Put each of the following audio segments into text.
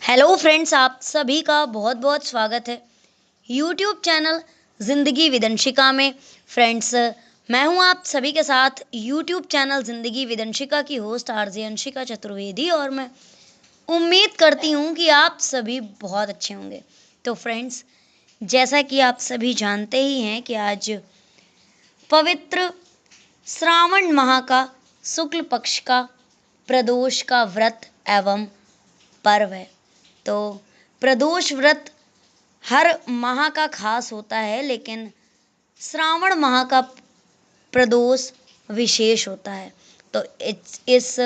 Hello friends, आप सभी का बहुत बहुत स्वागत है यूट्यूब चैनल ज़िंदगी विदंशिका में। फ्रेंड्स, मैं हूं आप सभी के साथ यूट्यूब चैनल ज़िंदगी विदंशिका की होस्ट आरजे अंशिका चतुर्वेदी, और मैं उम्मीद करती हूं कि आप सभी बहुत अच्छे होंगे। तो फ्रेंड्स, जैसा कि आप सभी जानते ही हैं कि आज पवित्र श्रावण माह का शुक्ल पक्ष का प्रदोष का व्रत एवं पर्व है। तो प्रदोष व्रत हर माह का खास होता है, लेकिन श्रावण माह का प्रदोष विशेष होता है। तो इस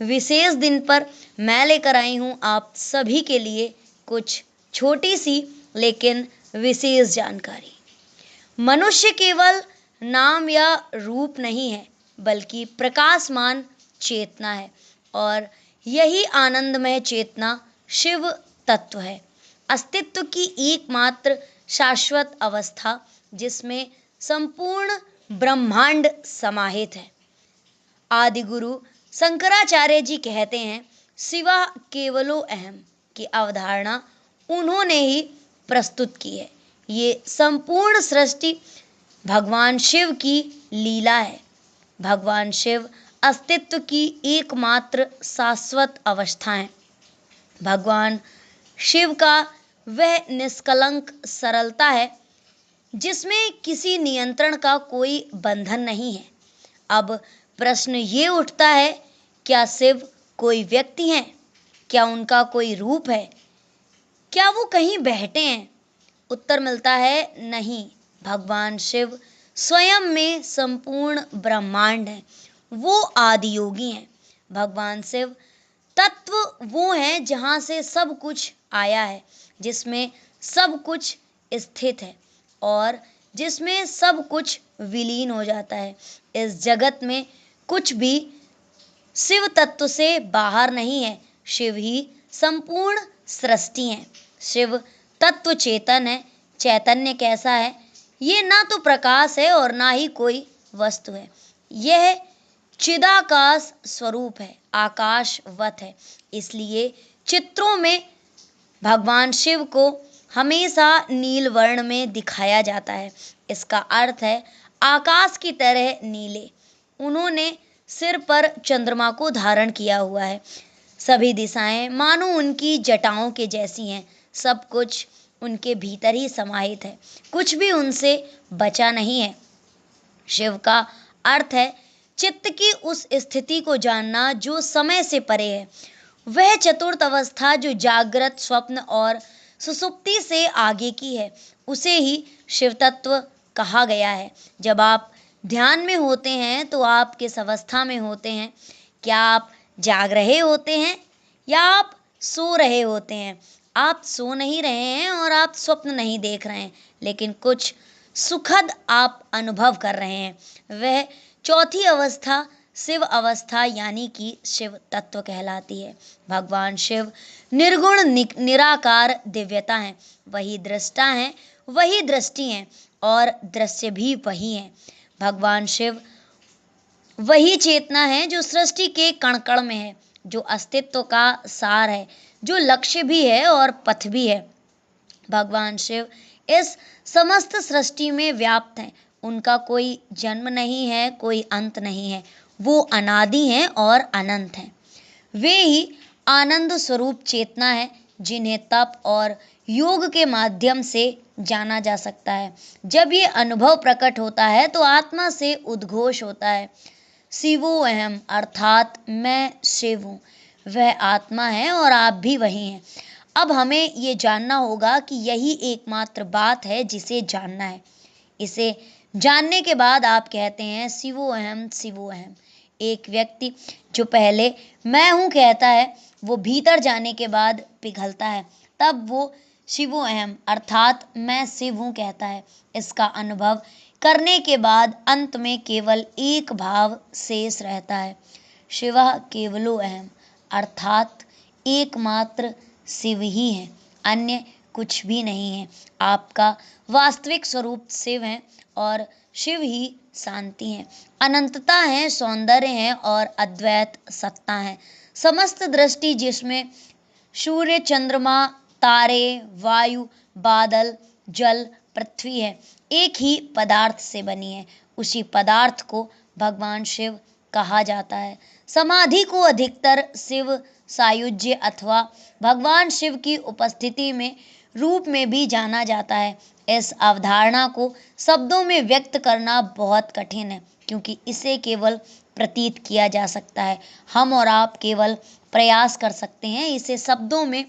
विशेष दिन पर मैं लेकर आई हूँ आप सभी के लिए कुछ छोटी सी लेकिन विशेष जानकारी। मनुष्य केवल नाम या रूप नहीं है, बल्कि प्रकाशमान चेतना है, और यही आनंदमय चेतना शिव तत्व है, अस्तित्व की एकमात्र शाश्वत अवस्था जिसमें संपूर्ण ब्रह्मांड समाहित है। आदि गुरु शंकराचार्य जी कहते हैं, शिवा केवलो अहम की अवधारणा उन्होंने ही प्रस्तुत की है। ये संपूर्ण सृष्टि भगवान शिव की लीला है। भगवान शिव अस्तित्व की एकमात्र शाश्वत अवस्था है। भगवान शिव का वह निष्कलंक सरलता है जिसमें किसी नियंत्रण का कोई बंधन नहीं है। अब प्रश्न ये उठता है, क्या शिव कोई व्यक्ति हैं? क्या उनका कोई रूप है? क्या वो कहीं बैठे हैं? उत्तर मिलता है, नहीं। भगवान शिव स्वयं में संपूर्ण ब्रह्मांड है। वो आदि योगी हैं। भगवान शिव तत्व वो है जहाँ से सब कुछ आया है, जिसमें सब कुछ स्थित है और जिसमें सब कुछ विलीन हो जाता है। इस जगत में कुछ भी शिव तत्व से बाहर नहीं है। शिव ही संपूर्ण सृष्टि है। शिव तत्व चेतन है। चैतन्य कैसा है? ये ना तो प्रकाश है और ना ही कोई वस्तु है। यह चिदाकाश स्वरूप है, आकाशवत है। इसलिए चित्रों में भगवान शिव को हमेशा नील वर्ण में दिखाया जाता है। इसका अर्थ है आकाश की तरह नीले। उन्होंने सिर पर चंद्रमा को धारण किया हुआ है। सभी दिशाएं मानो उनकी जटाओं के जैसी हैं। सब कुछ उनके भीतर ही समाहित है। कुछ भी उनसे बचा नहीं है। शिव का अर्थ है चित्त की उस स्थिति को जानना जो समय से परे है। वह चतुर्थ अवस्था जो जागृत, स्वप्न और सुषुप्ति से आगे की है, उसे ही शिव तत्व कहा गया है। जब आप ध्यान में होते हैं तो आप किस अवस्था में होते हैं? क्या आप जाग रहे होते हैं या आप सो रहे होते हैं? आप सो नहीं रहे हैं और आप स्वप्न नहीं देख रहे हैं, लेकिन कुछ सुखद आप अनुभव कर रहे हैं। वह चौथी अवस्था शिव अवस्था यानी कि शिव तत्व कहलाती है। भगवान शिव निर्गुण निराकार दिव्यता हैं। वही दृष्टा हैं, वही दृष्टि हैं और दृश्य भी वही हैं। भगवान शिव वही चेतना है जो सृष्टि के कण कण में है, जो अस्तित्व का सार है, जो लक्ष्य भी है और पथ भी है। भगवान शिव इस समस्त सृष्टि में व्याप्त हैं। उनका कोई जन्म नहीं है, कोई अंत नहीं है। वो अनादि हैं और अनंत हैं। वे ही आनंद स्वरूप चेतना है, जिन्हें तप और योग के माध्यम से जाना जा सकता है। जब ये अनुभव प्रकट होता है तो आत्मा से उद्घोष होता है, शिवो अहम, अर्थात मैं शिव हूँ। वह आत्मा है और आप भी वही हैं। अब हमें ये जानना होगा कि यही एकमात्र बात है जिसे जानना है। इसे जानने के बाद आप कहते हैं शिवो अहम, शिवो अहम। एक व्यक्ति जो पहले मैं हूँ कहता है, वो भीतर जाने के बाद पिघलता है, तब वो शिवो अहम अर्थात मैं शिव हूँ कहता है। इसका अनुभव करने के बाद अंत में केवल एक भाव शेष रहता है, शिवः केवलो अहम, अर्थात एकमात्र शिव ही है, अन्य कुछ भी नहीं है। आपका वास्तविक स्वरूप शिव है और शिव ही शांति है, अनंतता है, सौंदर्य है और अद्वैत सत्ता है। समस्त दृष्टि जिसमें सूर्य, चंद्रमा, तारे, वायु, बादल, जल, पृथ्वी है, एक ही पदार्थ से बनी है। उसी पदार्थ को भगवान शिव कहा जाता है। समाधि को अधिकतर शिव सायुज्य अथवा भगवान शिव की उपस्थिति में रूप में भी जाना जाता है। इस अवधारणा को शब्दों में व्यक्त करना बहुत कठिन है, क्योंकि इसे केवल प्रतीत किया जा सकता है। हम और आप केवल प्रयास कर सकते हैं इसे शब्दों में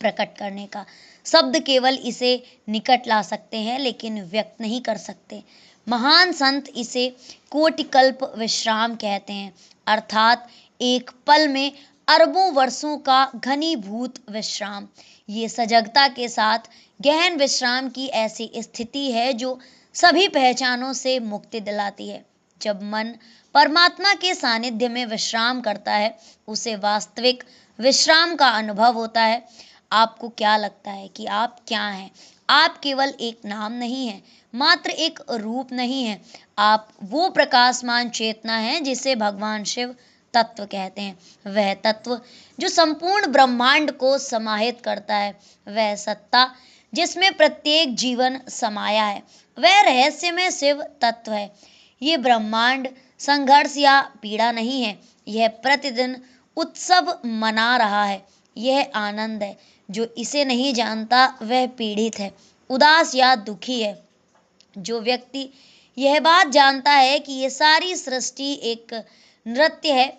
प्रकट करने का। शब्द केवल इसे निकट ला सकते हैं, लेकिन व्यक्त नहीं कर सकते। महान संत इसे कोटिकल्प विश्राम कहते हैं, अर्थात एक पल में अरबों वर्षों का घनीभूत विश्राम। ये सजगता के साथ गहन विश्राम की ऐसी स्थिति है जो सभी पहचानों से मुक्ति दिलाती है। जब मन परमात्मा के सानिध्य में विश्राम करता है, उसे वास्तविक विश्राम का अनुभव होता है। आपको क्या लगता है कि आप क्या हैं? आप केवल एक नाम नहीं है, मात्र एक रूप नहीं है। आप वो प्रकाशमान चेतना है जिसे भगवान शिव तत्व कहते हैं। वह तत्व जो संपूर्ण ब्रह्मांड को समाहित करता है, वह सत्ता जिसमें प्रत्येक जीवन समाया है, वह रहस्यमय शिव तत्व है। ये ब्रह्मांड संघर्ष या पीड़ा नहीं है, यह प्रतिदिन उत्सव मना रहा है। यह आनंद है। जो इसे नहीं जानता वह पीड़ित है, उदास या दुखी है। जो व्यक्ति यह बात जानता है कि ये सारी सृष्टि एक नृत्य है,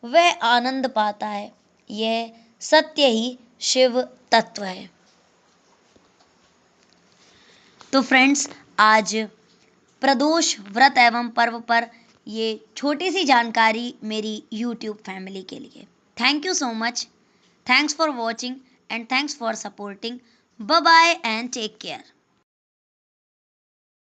वह आनंद पाता है। यह सत्य ही शिव तत्व है। तो फ्रेंड्स, आज प्रदोष व्रत एवं पर्व पर ये छोटी सी जानकारी मेरी यूट्यूब फैमिली के लिए। Thank you so much. Thanks for watching and thanks for supporting. Bye bye and take care.